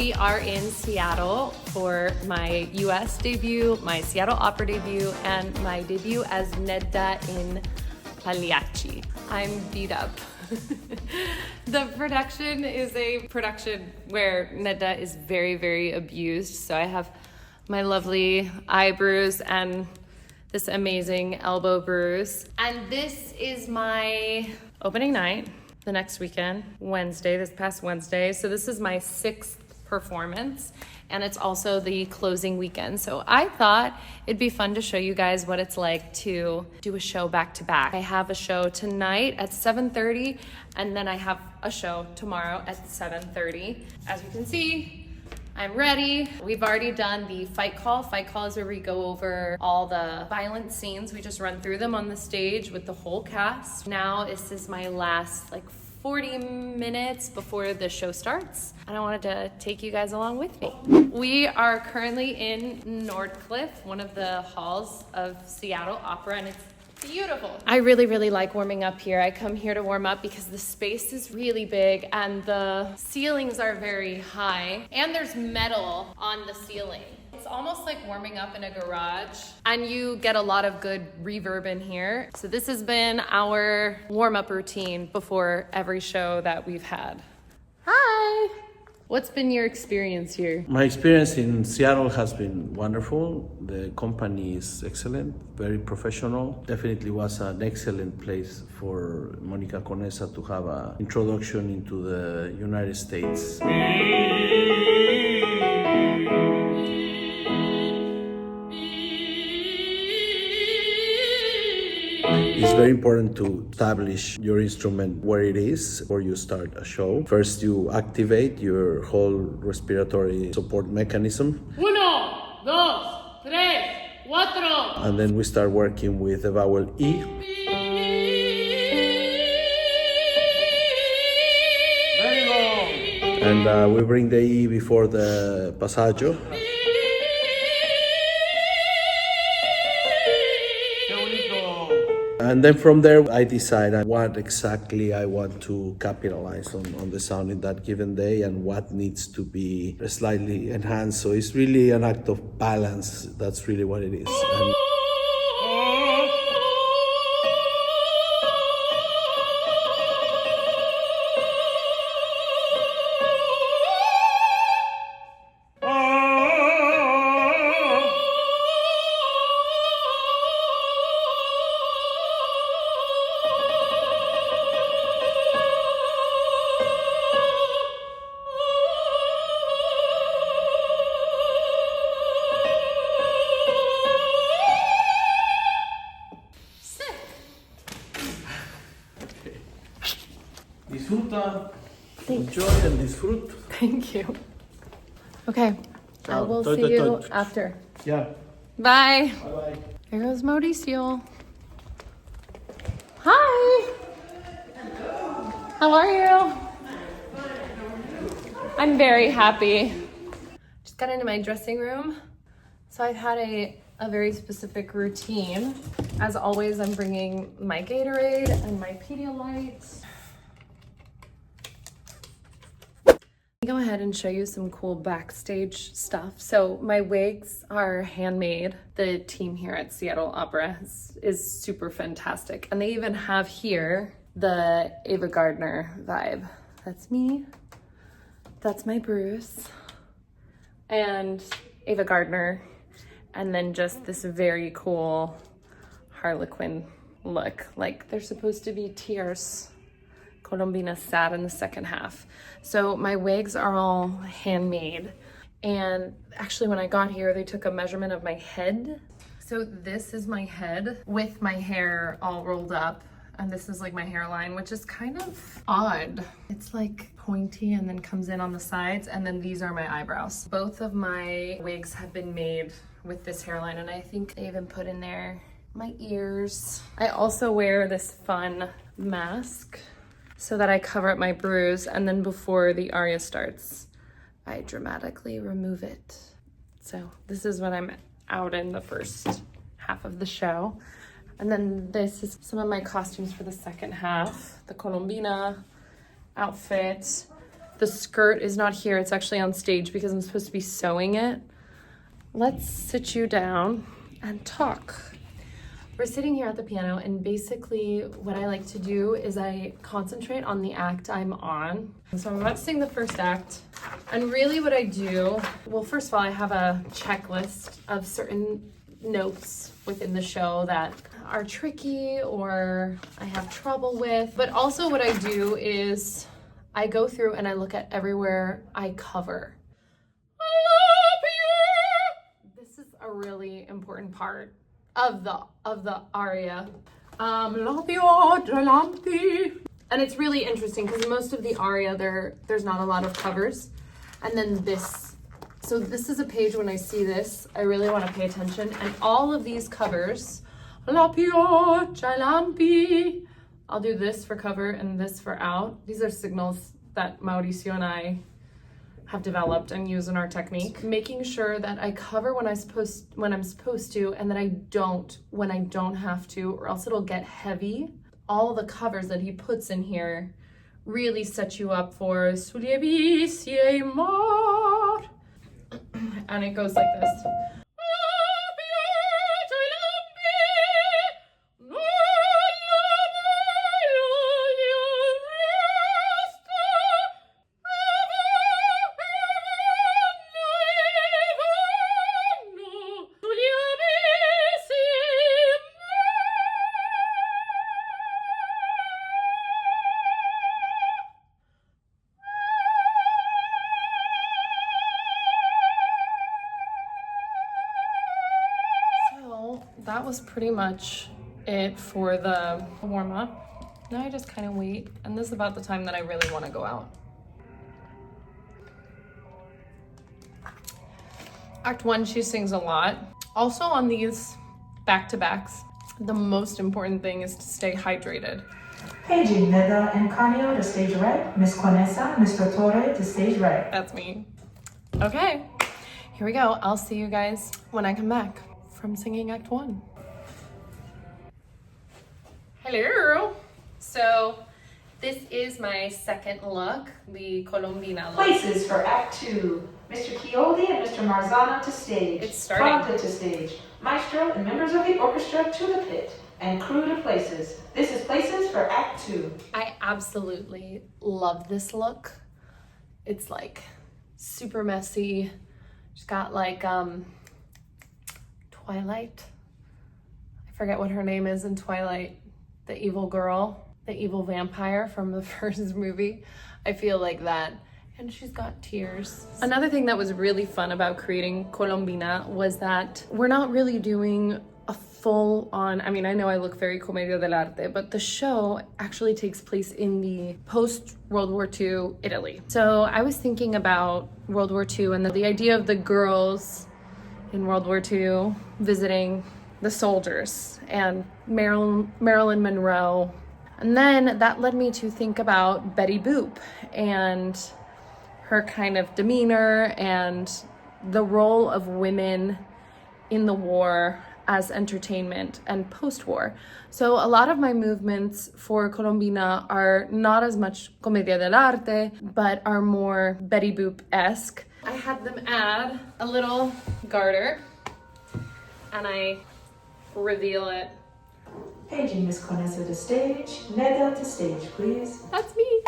We are in Seattle for my US debut, my Seattle Opera debut, and my debut as Nedda in Pagliacci. I'm beat up. The production is a production where Nedda is very, very abused. So I have my lovely eye bruise and this amazing elbow bruise. And this is my opening night the next weekend, Wednesday, this past Wednesday. So this is my 6th performance, and it's also the closing weekend. So I thought it'd be fun to show you guys what it's like to do a show back to back. I have a show tonight at 7:30, and then I have a show tomorrow at 7:30. As you can see, I'm ready. We've already done the fight call. Fight call is where we go over all the violent scenes. We just run through them on the stage with the whole cast. Now this is my last 40 minutes before the show starts, and I wanted to take you guys along with me. We are currently in Nordcliffe, one of the halls of Seattle Opera, and it's beautiful. I really, really like warming up here. I come here to warm up because the space is really big and the ceilings are very high, and there's metal on the ceiling. It's almost like warming up in a garage, and you get a lot of good reverb in here. So this has been our warm-up routine before every show that we've had. Hi! What's been your experience here? My experience in Seattle has been wonderful. The company is excellent, very professional. Definitely was an excellent place for Monica Conesa to have an introduction into the United States. It's very important to establish your instrument where it is before you start a show. First, you activate your whole respiratory support mechanism. 1, 2, 3, 4. And then we start working with the vowel E. Very long. And we bring the E before the passaggio. And then from there, I decide what exactly I want to capitalize on the sound in that given day and what needs to be slightly enhanced. So it's really an act of balance. That's really what it is. Disfruta, enjoy and disfrute. Thank you. Okay, I will see you after. Yeah. Bye. Bye-bye. There goes Mauricio. Hi. How are you? I'm very happy. Just got into my dressing room. So I've had a very specific routine. As always, I'm bringing my Gatorade and my Pedialyte. Go ahead and show you some cool backstage stuff. So my wigs are handmade. The team here at Seattle Opera is super fantastic. And they even have here the Ava Gardner vibe. That's me. That's my Bruce. And Ava Gardner. And then just this very cool Harlequin look. Like they're supposed to be tears. Colombina sad in the second half. So my wigs are all handmade. And actually when I got here, they took a measurement of my head. So this is my head with my hair all rolled up. And this is like my hairline, which is kind of odd. It's like pointy and then comes in on the sides. And then these are my eyebrows. Both of my wigs have been made with this hairline. And I think they even put in there my ears. I also wear this fun mask so that I cover up my bruise, and then before the aria starts, I dramatically remove it. So this is what I'm out in the first half of the show. And then this is some of my costumes for the second half. The Colombina outfit, The skirt is not here. It's actually on stage because I'm supposed to be sewing it. Let's sit you down and talk. We're sitting here at the piano, and basically what I like to do is I concentrate on the act I'm on. So I'm about to sing the first act, and really what I do, well, first of all, I have a checklist of certain notes within the show that are tricky or I have trouble with. But also what I do is I go through and I look at everywhere I cover. This is a really important part of the aria. And it's really interesting because most of the aria there's not a lot of covers. And then this, so this is a page when I see this, I really want to pay attention. And all of these covers, I'll do this for cover and this for out. These are signals that Mauricio and I have developed and use in our technique. Making sure that I cover when I'm supposed to, and that I don't when I don't have to, or else it'll get heavy. All the covers that he puts in here really set you up for and it goes like this. That was pretty much it for the warm-up. Now I just kind of wait, and this is about the time that I really want to go out. Act 1, she sings a lot. Also on these back-to-backs, the most important thing is to stay hydrated. Paging Nedda and Canio to stage right, Miss Conesa, Mr. Torre to stage right. That's me. Okay, here we go. I'll see you guys when I come back from singing Act 1. Hello. So this is my second look, the Colombina look. Places for Act 2. Mr. Chioldi and Mr. Marzano to stage. It's starting. Fronte to stage. Maestro and members of the orchestra to the pit. And crew to places. This is Places for Act 2. I absolutely love this look. It's like super messy. She's got like Twilight. I forget what her name is in Twilight. The evil girl, the evil vampire from the first movie. I feel like that. And she's got tears. Another thing that was really fun about creating Colombina was that we're not really doing a full on, I mean, I know I look very Commedia dell'arte, but the show actually takes place in the post-World War II Italy. So I was thinking about World War II and the idea of the girls in World War II visiting the soldiers and Marilyn Monroe. And then that led me to think about Betty Boop and her kind of demeanor and the role of women in the war as entertainment and post-war. So a lot of my movements for Colombina are not as much Commedia dell'arte, but are more Betty Boop-esque. I had them add a little garter, and I reveal it. Paging Miss Conesa to stage. Nedda to stage, please. That's me.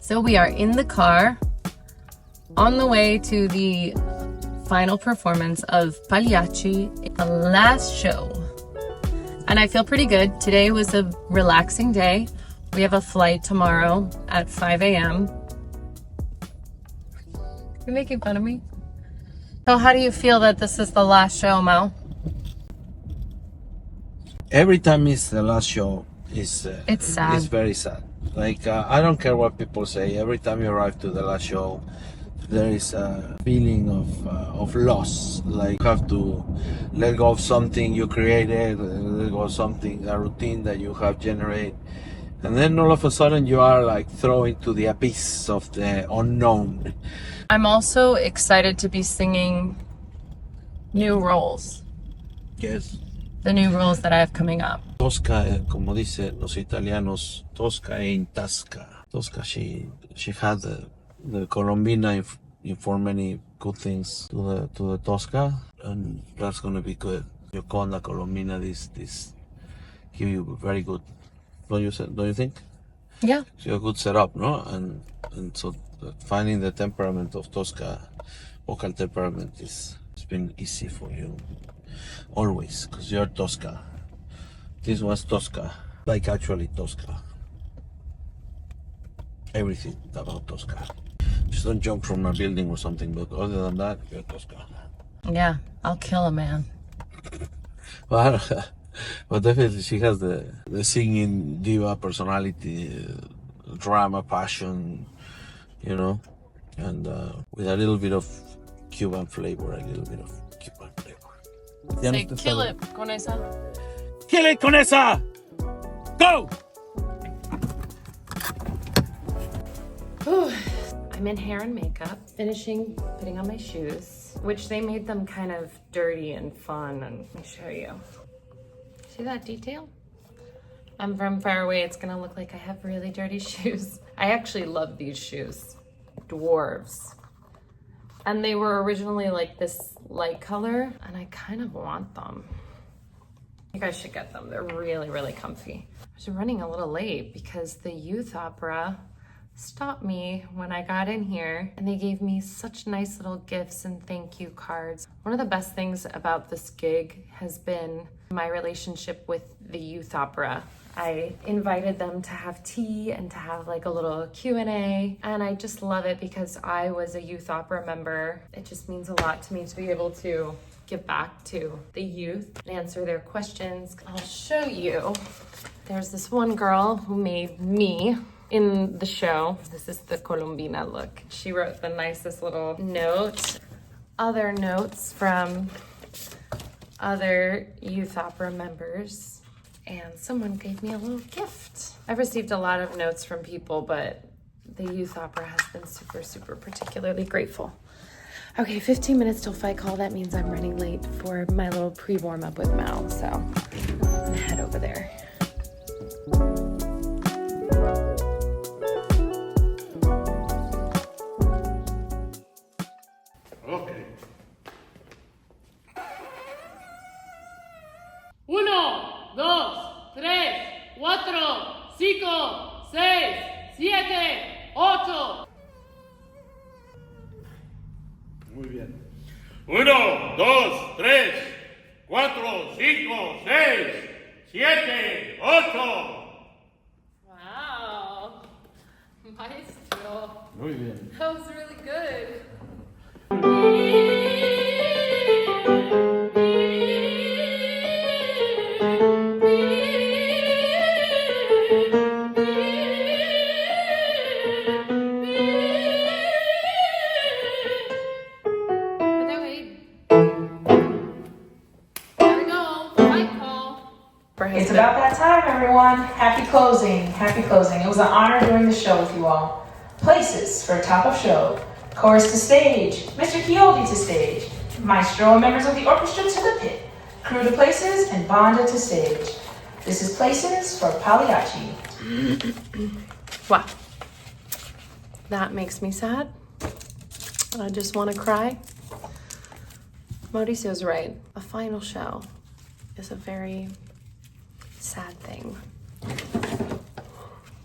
So we are in the car on the way to the final performance of Pagliacci, the last show. And I feel pretty good. Today was a relaxing day. We have a flight tomorrow at 5 a.m. You're making fun of me? So how do you feel that this is the last show, Mal? Every time it's the last show, it's It's sad. It's very sad. Like, I don't care what people say. Every time you arrive to the last show, there is a feeling of loss. Like you have to let go of something you created, let go of something, a routine that you have generated. And then all of a sudden you are like thrown into the abyss of the unknown. I'm also excited to be singing new roles. Yes. The new roles that I have coming up. Tosca, como dicen los italianos, Tosca e Tasca. Tosca, she had the Colombina inform many good things to the Tosca, and that's gonna be good. Your con la Colombina, this give you very good. Don't you think? Yeah. So a good setup, no? And so finding the temperament of Tosca, vocal temperament it's been easy for you. Always, because you're Tosca. This was Tosca, like actually Tosca. Everything about Tosca. Just don't jump from a building or something, but other than that, you're Tosca. Yeah, I'll kill a man. Well, but definitely she has the singing diva personality, drama, passion, you know, and with a little bit of Cuban flavor, Say, kill it, Conesa. Kill it, Conesa! Go! I'm in hair and makeup, finishing putting on my shoes, which they made them kind of dirty and fun. And let me show you. See that detail? I'm from far away. It's gonna look like I have really dirty shoes. I actually love these shoes. Dwarves. And they were originally like this light color, and I kind of want them. You guys should get them. They're really, really comfy. I was running a little late because the youth opera stopped me when I got in here, and they gave me such nice little gifts and thank you cards. One of the best things about this gig has been my relationship with the youth opera. I invited them to have tea and to have like a little Q&A, and I just love it because I was a youth opera member. It just means a lot to me to be able to give back to the youth and answer their questions. I'll show you. There's this one girl who made me in the show. This is the Colombina look. She wrote the nicest little note. Other notes from other youth opera members. And someone gave me a little gift. I've received a lot of notes from people, but the youth opera has been super, super particularly grateful. Okay, 15 minutes till fight call. That means I'm running late for my little pre-warm up with Mal. So I'm gonna head over there. Okay. 1, 2, 3, 4, 5, 6, 7, 8. Muy bien. 1, 2, 3, 4, 5, 6, 7, 8. Wow, maestro. Muy bien. That was really good. It's about that time, everyone. Happy closing, happy closing. It was an honor doing the show with you all. Places for top of show. Chorus to stage, Mr. Chioldi to stage, maestro and members of the orchestra to the pit, crew to places, and banda to stage. This is Places for Pagliacci. Wow. That makes me sad. I just want to cry. Mauricio's right. A final show is a very sad thing.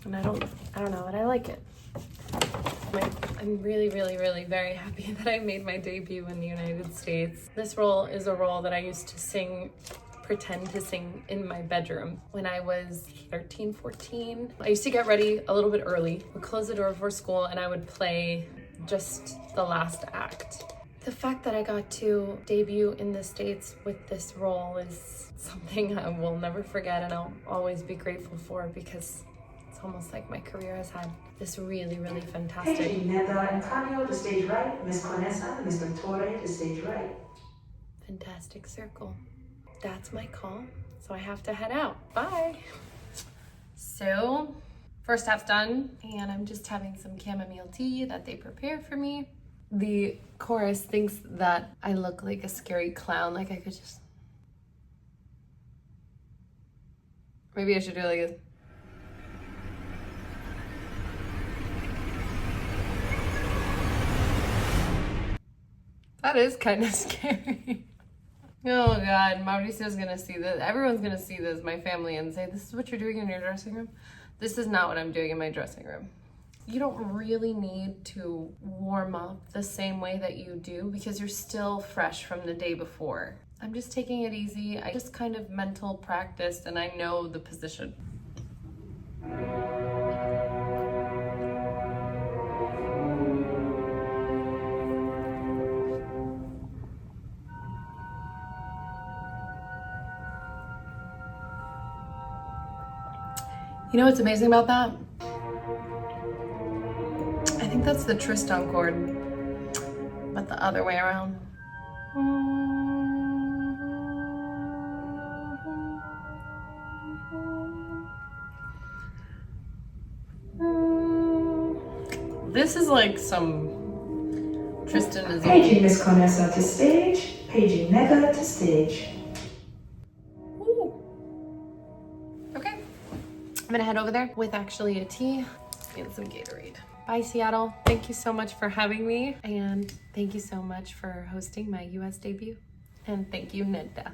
And I don't know, but I like it. I'm really, really, really very happy that I made my debut in the United States. This role is a role that I used to pretend to sing in my bedroom when I was 13, 14. I used to get ready a little bit early, would close the door before school, and I would play just the last act. The fact that I got to debut in the States with this role is something I will never forget, and I'll always be grateful for because it's It's almost like my career has had this really, really fantastic... Paging Nedda and Canio to stage right, Miss Conesa and Mr. Torre to stage right. fantastic circle. That's my call, so I have to head out. Bye. So, first half's done, and I'm just having some chamomile tea that they prepared for me. The chorus thinks that I look like a scary clown, like I could just... Maybe I should do like a... That is kind of scary. Oh God, Mauricio's gonna see this. Everyone's gonna see this, my family, and say, this is what you're doing in your dressing room? This is not what I'm doing in my dressing room. You don't really need to warm up the same way that you do because you're still fresh from the day before. I'm just taking it easy. I just kind of mental practiced and I know the position. You know what's amazing about that? I think that's the Tristan chord, but the other way around. This is like some Tristan is... Paging Miss Conesa to stage, paging Nedda to stage. Okay, I'm gonna head over there with actually a tea and some Gatorade. Bye, Seattle. Thank you so much for having me, and thank you so much for hosting my US debut. And thank you, Nedda.